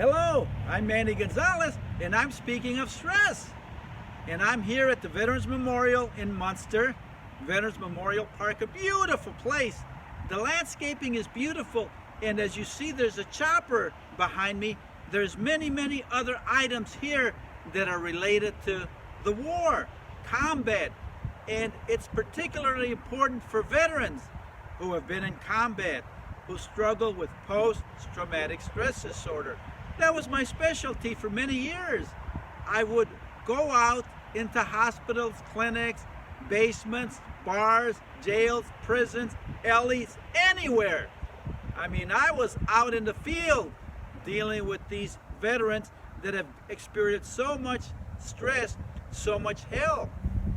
Hello, I'm Manny Gonzales, and I'm speaking of stress. And I'm here at the Veterans Memorial in Munster, Veterans Memorial Park, a beautiful place. The landscaping is beautiful, and as you see, there's a chopper behind me. There's many other items here that are related to the war, combat, and it's particularly important for veterans who have been in combat, who struggle with post-traumatic stress disorder. That was my specialty for many years. I would go out into hospitals, clinics, basements, bars, jails, prisons, alleys, anywhere. I mean, I was out in the field dealing with these veterans that have experienced so much stress, so much hell.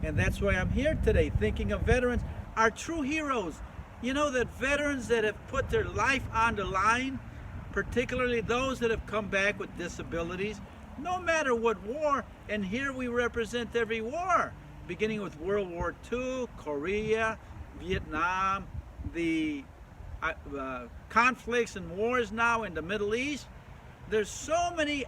And that's why I'm here today, thinking of veterans are true heroes. You know that veterans that have put their life on the line, particularly those that have come back with disabilities, no matter what war, and here we represent every war, beginning with World War II, Korea, Vietnam, the conflicts and wars now in the Middle East. There's so many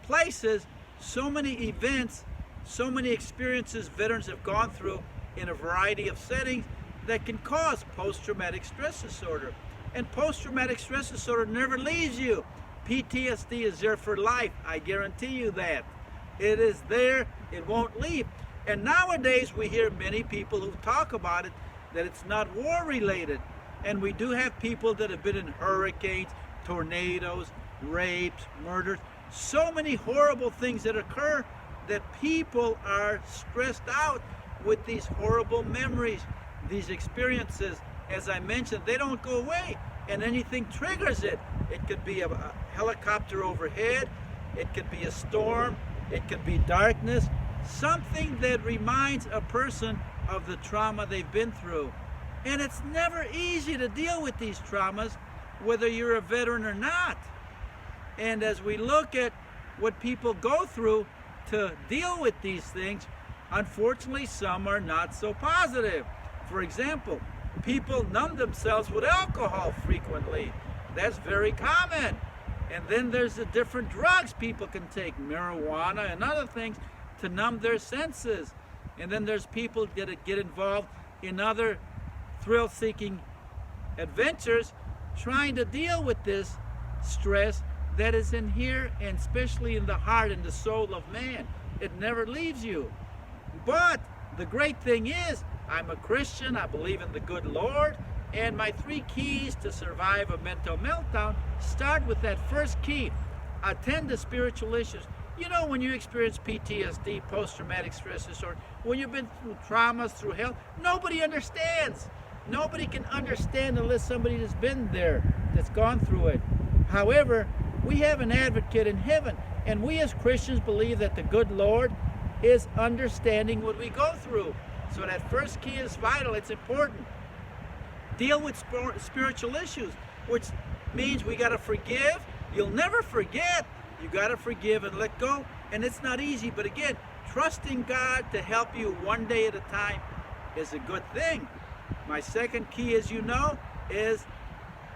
places, so many events, so many experiences veterans have gone through in a variety of settings that can cause post-traumatic stress disorder. And post-traumatic stress disorder never leaves you. PTSD is there for life, I guarantee you that. It is there, it won't leave. And nowadays we hear many people who talk about it, that it's not war related. And we do have people that have been in hurricanes, tornadoes, rapes, murders, so many horrible things that occur that people are stressed out with these horrible memories, these experiences. As I mentioned, they don't go away, and anything triggers it. It could be a helicopter overhead, it could be a storm, it could be darkness, something that reminds a person of the trauma they've been through. And it's never easy to deal with these traumas, whether you're a veteran or not. And as we look at what people go through to deal with these things, unfortunately some are not so positive. For example, people numb themselves with alcohol frequently. That's very common. And then there's the different drugs people can take, marijuana and other things, to numb their senses. And then there's people that get involved in other thrill-seeking adventures trying to deal with this stress that is in here, and especially in the heart and the soul of man. It never leaves you. But the great thing is, I'm a Christian, I believe in the good Lord, and my 3 keys to survive a mental meltdown start with that first key: attend to spiritual issues. You know, when you experience PTSD, post-traumatic stress disorder, when you've been through traumas, through hell, nobody understands. Nobody can understand unless somebody has been there, that's gone through it. However, we have an advocate in heaven, and we as Christians believe that the good Lord is understanding what we go through. So that first key is vital, it's important. Deal with spiritual issues, which means we gotta forgive. You'll never forget. You gotta forgive and let go. And it's not easy, but again, trusting God to help you one day at a time is a good thing. My second key, as you know, is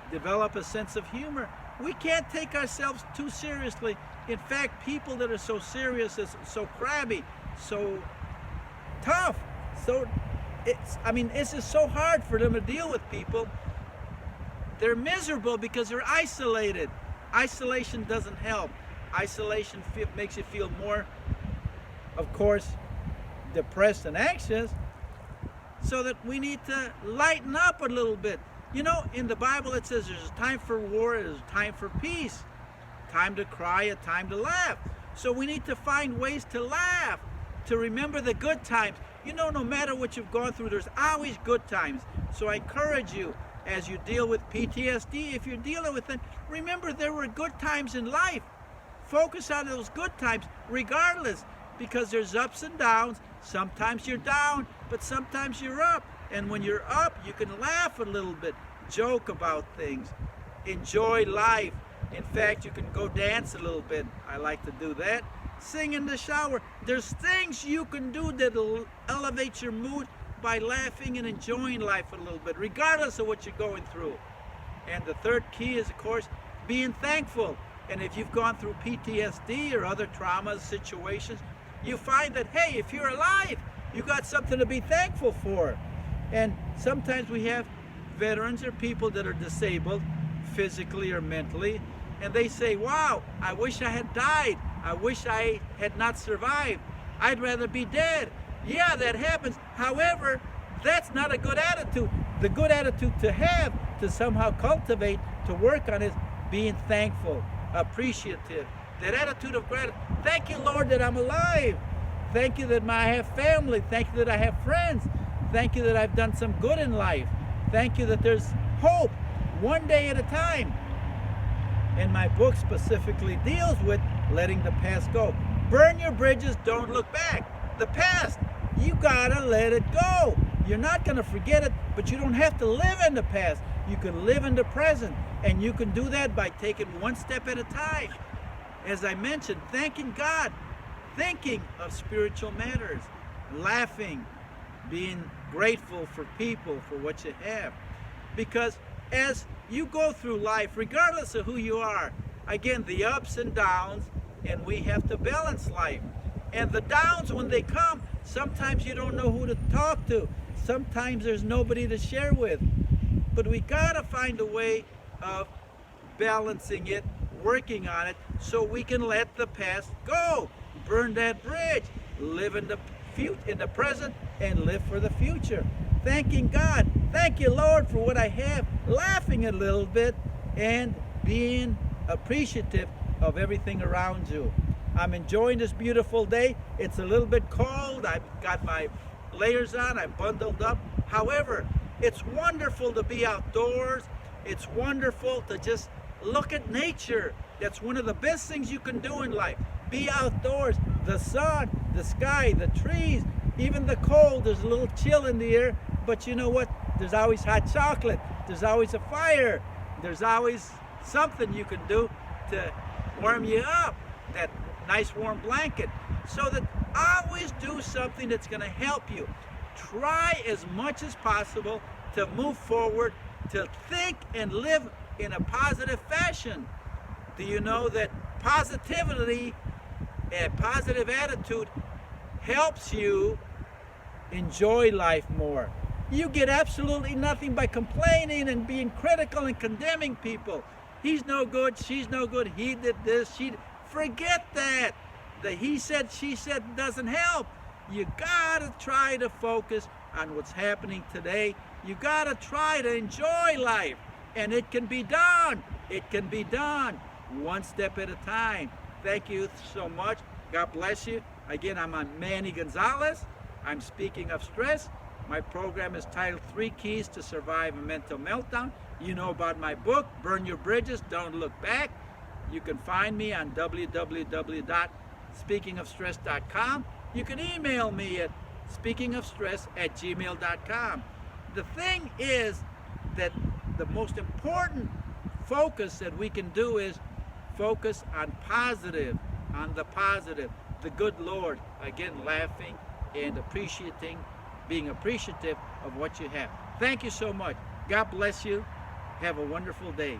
develop a sense of humor. We can't take ourselves too seriously. In fact, people that are so serious, so crabby, so tough, it's just so hard for them to deal with people. They're miserable because they're isolated. Isolation doesn't help. Isolation makes you feel more, of course, depressed and anxious. So that we need to lighten up a little bit. You know, in the Bible it says there's a time for war, there's a time for peace, time to cry, a time to laugh. So we need to find ways to laugh, to remember the good times. You know, no matter what you've gone through, there's always good times. So I encourage you, as you deal with PTSD, if you're dealing with it, remember there were good times in life. Focus on those good times, regardless, because there's ups and downs. Sometimes you're down, but sometimes you're up. And when you're up, you can laugh a little bit, joke about things, enjoy life. In fact, you can go dance a little bit. I like to do that. Sing in the shower. There's things you can do that'll elevate your mood by laughing and enjoying life a little bit, regardless of what you're going through. And the third key is, of course, being thankful. And if you've gone through PTSD or other traumas, situations, you find that, hey, if you're alive, you got something to be thankful for. And sometimes we have veterans or people that are disabled physically or mentally, and they say, wow, I wish I had died. I wish I had not survived. I'd rather be dead. Yeah, that happens. However, that's not a good attitude. The good attitude to have, to somehow cultivate, to work on is being thankful, appreciative, that attitude of gratitude. Thank you, Lord, that I'm alive. Thank you that I have family. Thank you that I have friends. Thank you that I've done some good in life. Thank you that there's hope, one day at a time. And my book specifically deals with letting the past go. Burn your bridges, don't look back. The past, you gotta let it go. You're not gonna forget it, but you don't have to live in the past. You can live in the present, and you can do that by taking one step at a time. As I mentioned, thanking God, thinking of spiritual matters, laughing, being grateful for people, for what you have. Because as you go through life, regardless of who you are, again, the ups and downs, and we have to balance life. And the downs, when they come, sometimes you don't know who to talk to. Sometimes there's nobody to share with. But we gotta find a way of balancing it, working on it, so we can let the past go. Burn that bridge. Live in the present and live for the future. Thanking God. Thank you, Lord, for what I have. Laughing a little bit and being appreciative of everything around you. I'm enjoying this beautiful day. It's a little bit cold. I've got my layers on. I'm bundled up. However, it's wonderful to be outdoors. It's wonderful to just look at nature. That's one of the best things you can do in life. Be outdoors. The sun, the sky, the trees, even the cold. There's a little chill in the air, but you know what? There's always hot chocolate. There's always a fire. There's always something you can do to warm you up. That nice warm blanket. So that always do something that's going to help you. Try as much as possible to move forward, to think and live in a positive fashion. Do you know that positivity, a positive attitude, helps you enjoy life more? You get absolutely nothing by complaining and being critical and condemning people. He's no good, she's no good, he did this, forget that. The he said, she said doesn't help. You gotta try to focus on what's happening today. You gotta try to enjoy life. And it can be done. It can be done one step at a time. Thank you so much. God bless you. Again, I'm on Manny Gonzales. I'm speaking of stress. My program is titled 3 Keys to Survive a Mental Meltdown. You know about my book, Burn Your Bridges, Don't Look Back. You can find me on www.speakingofstress.com. You can email me at speakingofstress@gmail.com. The thing is that the most important focus that we can do is focus on positive, on the positive, the good Lord. Again, laughing and appreciating, being appreciative of what you have. Thank you so much. God bless you. Have a wonderful day.